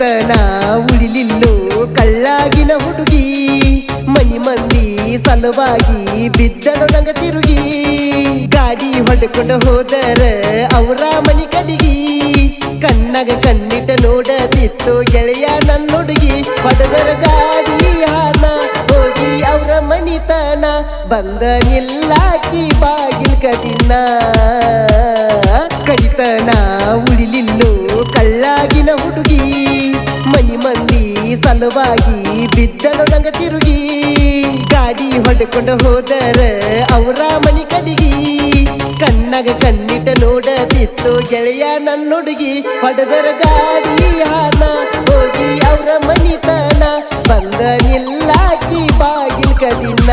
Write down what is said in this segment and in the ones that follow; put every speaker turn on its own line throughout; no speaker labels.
ಕಡಿತನ ಉಳಿಲಿಲ್ಲೋ ಕಳ್ಳಾಗಿನ ಹುಡುಗಿ ಮನಿ ಮಂದಿ ಸಲುವಾಗಿ ಬಿದ್ದಳು ನಂಗ ತಿರುಗಿ ಗಾಡಿ ಹೊಡ್ಕೊಂಡು ಹೋದರ ಅವರ ಮನಿ ಕಡಿಗಿ ಕಣ್ಣಗ ಕಣ್ಣಿಟ ನೋಡದಿತ್ತು ಗೆಳೆಯ ನನ್ನೊಡುಗಿ ಹೊಡೆದರ ಗಾಡಿ ಹಾನ ಹೋಗಿ ಅವರ ಮನಿತನ ಬಂದ ನಿಲ್ಲಾಕಿ ಬಾಗಿಲ್ ಕದಿನ ಕಡಿತನ ಉಳಿಲಿಲ್ಲೋ ಕಳ್ಳಾಗಿನ ಹುಡುಗಿ ಮನಿ ಮಂದಿ ಸಲುವಾಗಿ ಬಿದ್ದಳು ನಂಗ ತಿರುಗಿ ಗಾಡಿ ಹೊಡ್ಕೊಂಡು ಹೋದರ ಅವರ ಮನಿ ಕಡಿಗಿ ಕಣ್ಣಗ ಕಣ್ಣಿಟ ನೋಡದಿತ್ತು ಗೆಳೆಯ ನನ್ನೊಡುಗಿ ಹೊಡೆದರ ಗಾಡಿ ಹಾನ ಹೋಗಿ ಅವರ ಮನಿತನ ಬಂದ ನಿಲ್ಲಾಕಿ ಬಾಗಿಲ್ ಕದಿನ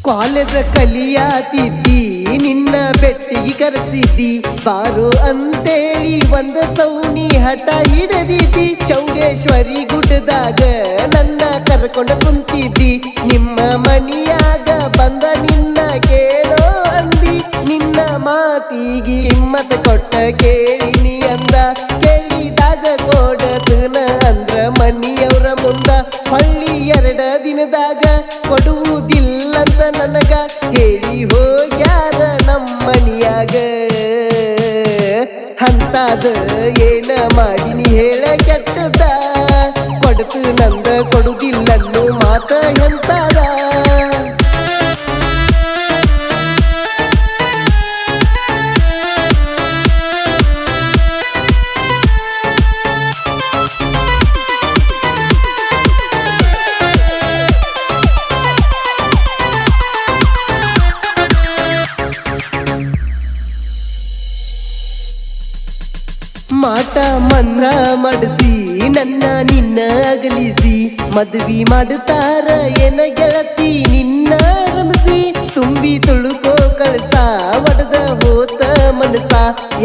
ಕಾಲೇಜ ಕಲಿಯಾತಿದ್ದಿ ನಿನ್ನ ಬೆಟ್ಟಿಗೆ ಕರೆಸಿದ್ದಿ ಬಾರು ಅಂತೇಳಿ ಒಂದ ಸೌನಿ ಹಠ ಹಿಡದಿದ್ದಿ ಚೌಡೇಶ್ವರಿ ಗುಡ್ಡದಾಗ ನನ್ನ ಕರ್ಕೊಂಡು ಕುಂತಿದ್ದಿ ನಿಮ್ಮ ಮನಿಯಾಗ ಬಂದ ನಿನ್ನ ಕೇಳೋ ಅಂದಿ ನಿನ್ನ ಮಾತಿಗೆ ಹಿಮ್ಮತ್ ಕೊಟ್ಟ ಕೇಳಿನಿ ಅಂದ ಕೇಳಿದಾಗ ಕೊಡತನ ಅಂದ್ರ ಮನಿಯವರ ಮುಂದ ಹಳ್ಳಿ 2 ದಿನದಾಗ ಕೊಡುವುದಿಲ್ಲಂತ ನನಗ ಹೇಳಿ ಹೋಗ್ಯಾರ ನಮ್ಮನಿಯಾಗ ಅಂತಾದ ಏನ ಮಾಡಿನಿ ಹೇಳ ಕೆಟ್ಟದ ಕೊಡತು ನಂದ ಕೊಡುದಿಲ್ಲನ್ನು ಮಾತ ಎಂತಾದ ಮಾಟ ಮಂದ್ರ ಮಾಡಿಸಿ ನನ್ನ ನಿನ್ನ ಅಗಲಿಸಿ ಮದುವೆ ಮಾಡುತ್ತಾರ ಏನ ಗೆಳತಿ ನಿನ್ನ ರಮಸಿ ತುಂಬಿ ತುಳುಕೋ ಕಳಸ ಒಡದ ಹೋತ ಮನಸ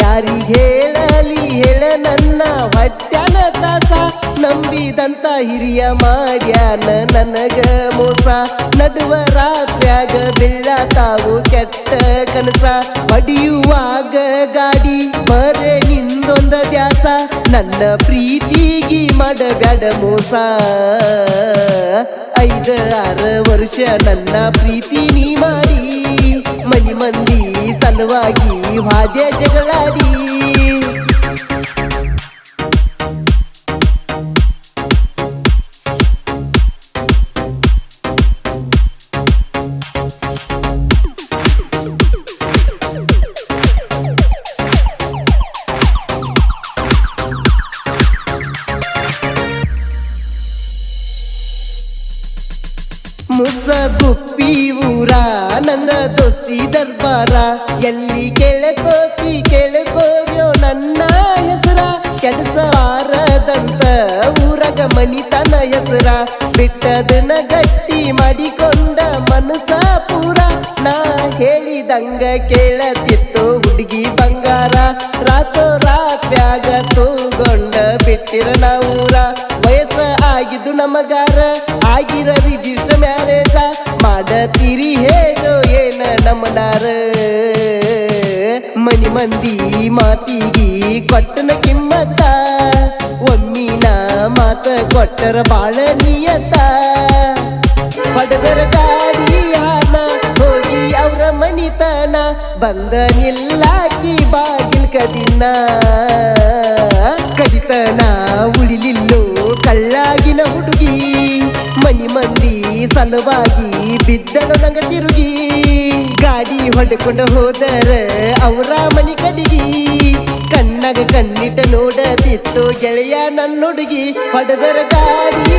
ಯಾರಿಗೆ ಹೇಳಲಿ ಹೇಳ ನನ್ನ ಹೊಟ್ಯಾನ ತ್ರಾಸ ನಂಬಿದಂತ ಹಿರಿಯ ಮಾಡ್ಯಾನ ನನಗ ಮೋಸ ನಡುವ ರಾತ್ರ್ಯಾಗ ಬೀಳತಾವು ಕೆಟ್ಟ ಕನಸ ಹೊಡಿಯುವಾಗ ಗಾಡಿ ಮರೆ ನಿಂದೊಂದ ದ್ಯಾಸ ನನ್ನ ಪ್ರೀತಿಗಿ ಮಾಡಬ್ಯಾಡ ಮೋಸ 5-6 ವರ್ಷ ನನ್ನ ಪ್ರೀತಿ ನೀ ಮಾಡಿ ಮನಿ ಮಂದಿ ಸಲುವಾಗಿ ವಾದ್ಯ ಜಗಳಾಡಿ ಮುಸಗುಪ್ಪಿ ಊರ ನನ್ನ ದೋಸ್ತಿ ದರ್ಬಾರ ಎಲ್ಲಿ ಕೇಳಕೋತಿ ಕೇಳಕೋರ್ಯೋ ನನ್ನ ಹೆಸರ ಕೆಲಸಾರದಂತ ಊರಗ ಮನಿತನ ಹೆಸರ ಬಿಟ್ಟದನ್ನ ಗಟ್ಟಿ ಮಾಡಿಕೊಂಡ ಮನಸ ಪೂರ ನಾ ಹೇಳಿದಂಗ ಕೇಳತಿತ್ತು ಹುಡುಗಿ ಬಂಗಾರ ರಾತೋ ರಾತ್ರ್ಯಾಗ ತೂಗೊಂಡ ಬಿಟ್ಟಿರ ನಾವೂರ ವಯಸ್ಸ ಆಗಿದ್ದು ನಮಗಾರ ಆಗಿರ ರಿಜಿಸ್ಟರ್ ಮ್ಯಾರೇಜ ಮಾಡತೀರಿ ಹೇಳೋ ಏನ ನಮ್ಮನಾರ ಮನಿ ಮಂದಿ ಮಾತಿಗಿ ಕೊಟ್ಟನ ಕಿಮ್ಮತ್ತ ಒಮ್ಮಿನ ಮಾತ ಕೊಟ್ಟರ ಬಾಳ ನಿಯತ ಪಡೆದರ ಗಾಡಿ ಹಾನ ಹೋಗಿ ಅವರ ಮನಿತನ ಬಂದ ನಿಲ್ಲಾಕಿ ಬಾಗಿಲ್ ಕದಿನ ಕಡಿತನ ಉಳಿಲಿಲ್ಲೋ ಕಳ್ಳಾಗಿನ ಹುಡುಗಿ ಮನಿ ಮಂದಿ ಸಲುವಾಗಿ ಬಿದ್ದಳು ನಂಗ ತಿರುಗಿ ಗಾಡಿ ಹೊಡ್ಕೊಂಡು ಹೋದರ ಅವರ ಮನಿ ಕಡಿಗಿ ಕಣ್ಣಗ ಕಣ್ಣಿಟ ನೋಡದಿತ್ತು ಗೆಳೆಯ ನನ್ನೊಡುಗಿ ಹೊಡೆದರ ಗಾಡಿ